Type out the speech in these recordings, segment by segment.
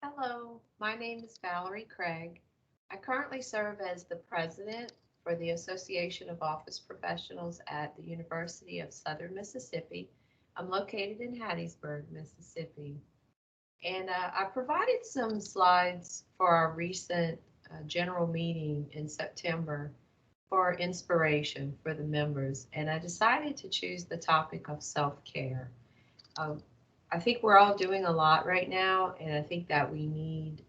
Hello, my name is Valerie Craig. I currently serve as the president for the Association of Office Professionals at the University of Southern Mississippi. I'm located in Hattiesburg, Mississippi. And I provided some slides for our recent general meeting in September for inspiration for the members. And I decided to choose the topic of self-care. Um, I think we're all doing a lot right now, and I think that we need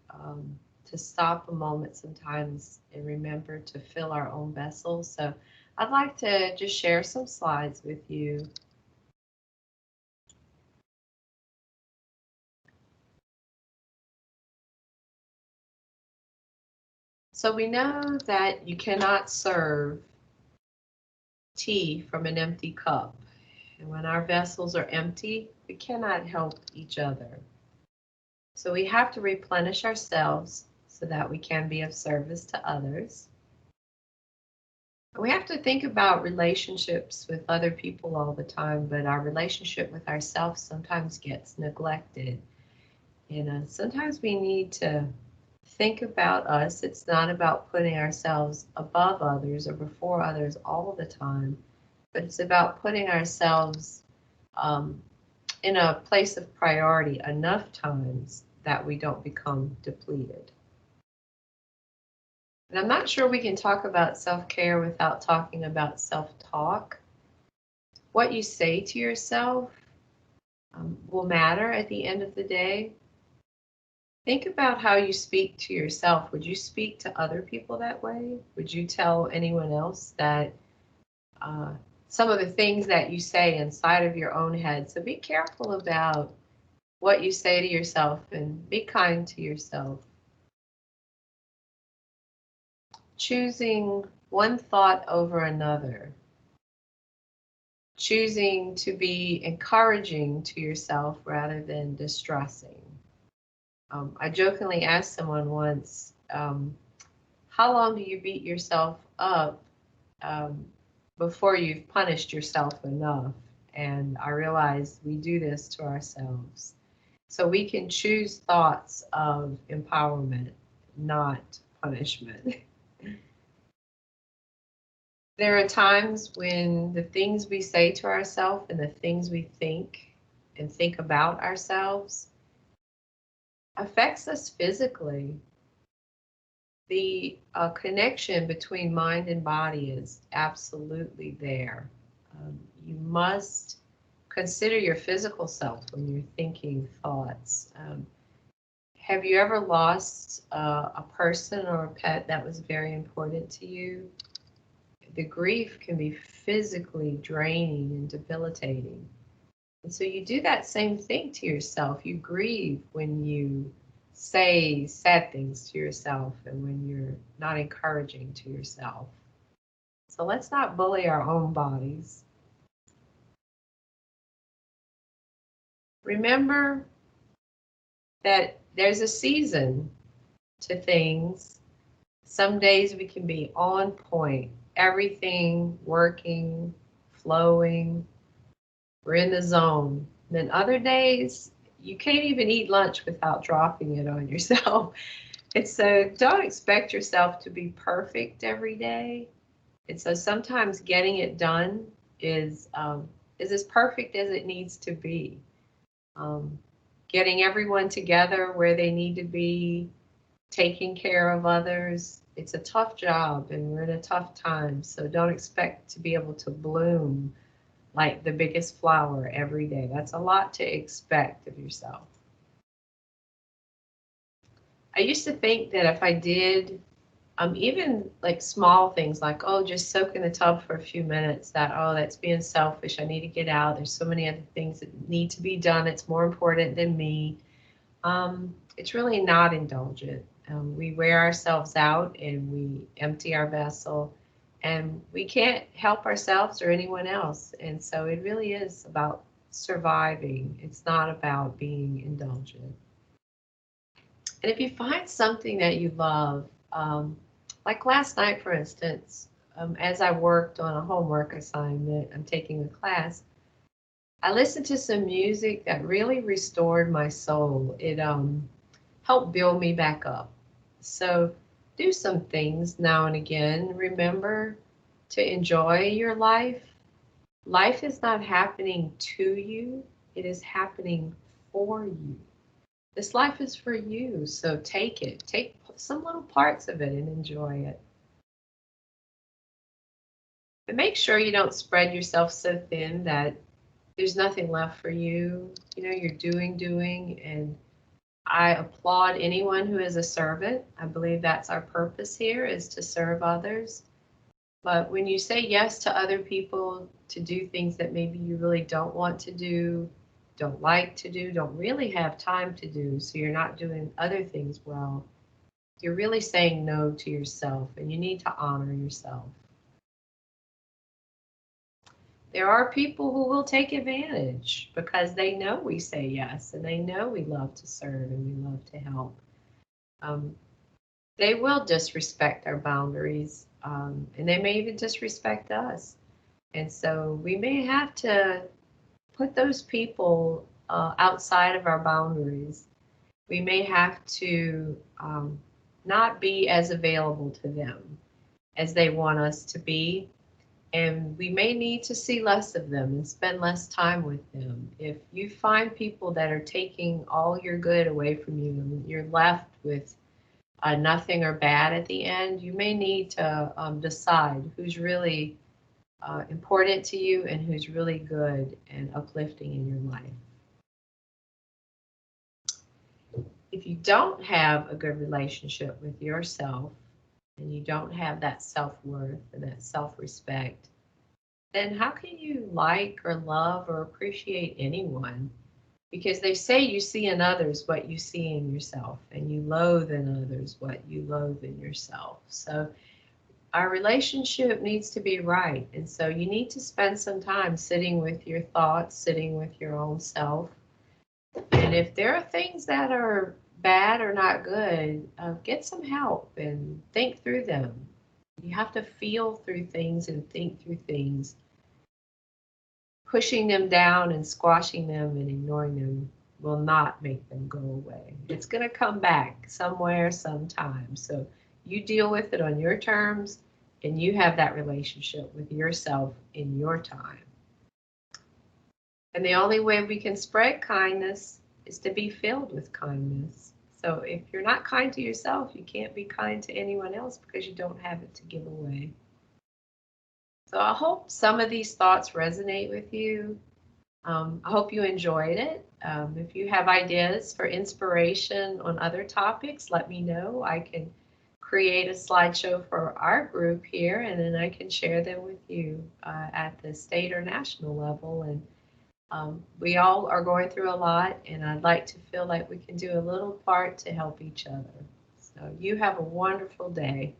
to stop a moment sometimes and remember to fill our own vessels. So I'd like to just share some slides with you. So we know that you cannot serve tea from an empty cup. And when our vessels are empty, we cannot help each other. So we have to replenish ourselves so that we can be of service to others. We have to think about relationships with other people all the time, but our relationship with ourselves sometimes gets neglected. Sometimes we need to think about us. It's not about putting ourselves above others or before others all the time, but it's about putting ourselves um, in a place of priority enough times that we don't become depleted. And I'm not sure we can talk about self-care without talking about self-talk. What you say to yourself will matter at the end of the day. Think about how you speak to yourself. Would you speak to other people that way? Would you tell anyone else that uh, some of the things that you say inside of your own head? So be careful about what you say to yourself and be kind to yourself. Choosing one thought over another. Choosing to be encouraging to yourself rather than distressing. I jokingly asked someone once, how long do you beat yourself up um, before you've punished yourself enough? And I realized we do this to ourselves. So we can choose thoughts of empowerment, not punishment. There are times when the things we say to ourselves and the things we think and think about ourselves affects us physically. The connection between mind and body is absolutely there. You must consider your physical self when you're thinking thoughts. Have you ever lost a person or a pet that was very important to you? The grief can be physically draining and debilitating. And so you do that same thing to yourself. You grieve when you say sad things to yourself and when you're not encouraging to yourself. So let's not bully our own bodies. Remember that there's a season to things. Some days we can be on point, everything working, flowing, we're in the zone. Then other days, you can't even eat lunch without dropping it on yourself. And so don't expect yourself to be perfect every day. And so sometimes getting it done is as perfect as it needs to be. Um, Getting everyone together where they need to be, taking care of others. It's a tough job and we're in a tough time. So don't expect to be able to bloom like the biggest flower every day. That's a lot to expect of yourself. I used to think that if I did even like small things like, oh, just soak in the tub for a few minutes, that, oh, that's being selfish. I need to get out. There's so many other things that need to be done. It's more important than me. It's really not indulgent. We wear ourselves out and we empty our vessel and we can't help ourselves or anyone else. And so it really is about surviving. It's not about being indulgent. And if you find something that you love, like last night, for instance, as I worked on a homework assignment, I'm taking a class, I listened to some music that really restored my soul. help build me back up. So do some things now and again. Remember to enjoy your life. Life is not happening to you, it is happening for you. This life is for you, so take it. Take some little parts of it and enjoy it. But make sure you don't spread yourself so thin that there's nothing left for you. You know, you're doing, and I applaud anyone who is a servant. I believe that's our purpose here, is to serve others. But when you say yes to other people to do things that maybe you really don't want to do, don't like to do, don't really have time to do, so you're not doing other things well, you're really saying no to yourself, and you need to honor yourself. There are people who will take advantage because they know we say yes and they know we love to serve and we love to help. Um, they will disrespect our boundaries, and they may even disrespect us. And so we may have to put those people outside of our boundaries. We may have to not be as available to them as they want us to be. And we may need to see less of them and spend less time with them. If you find people that are taking all your good away from you and you're left with nothing or bad at the end, you may need to decide who's really important to you and who's really good and uplifting in your life. If you don't have a good relationship with yourself and you don't have that self-worth and that self-respect, then how can you like or love or appreciate anyone? Because they say you see in others what you see in yourself, and you loathe in others what you loathe in yourself. So our relationship needs to be right. And so you need to spend some time sitting with your thoughts, sitting with your own self. And if there are things that are bad or not good, get some help and think through them. You have to feel through things and think through things. Pushing them down and squashing them and ignoring them will not make them go away. It's going to come back somewhere, sometime. So you deal with it on your terms, and you have that relationship with yourself in your time. And the only way we can spread kindness is to be filled with kindness. So if you're not kind to yourself, you can't be kind to anyone else because you don't have it to give away. So I hope some of these thoughts resonate with you. I hope you enjoyed it. If you have ideas for inspiration on other topics, let me know. I can create a slideshow for our group here, and then I can share them with you at the state or national level. And we all are going through a lot, and I'd like to feel like we can do a little part to help each other. So you have a wonderful day.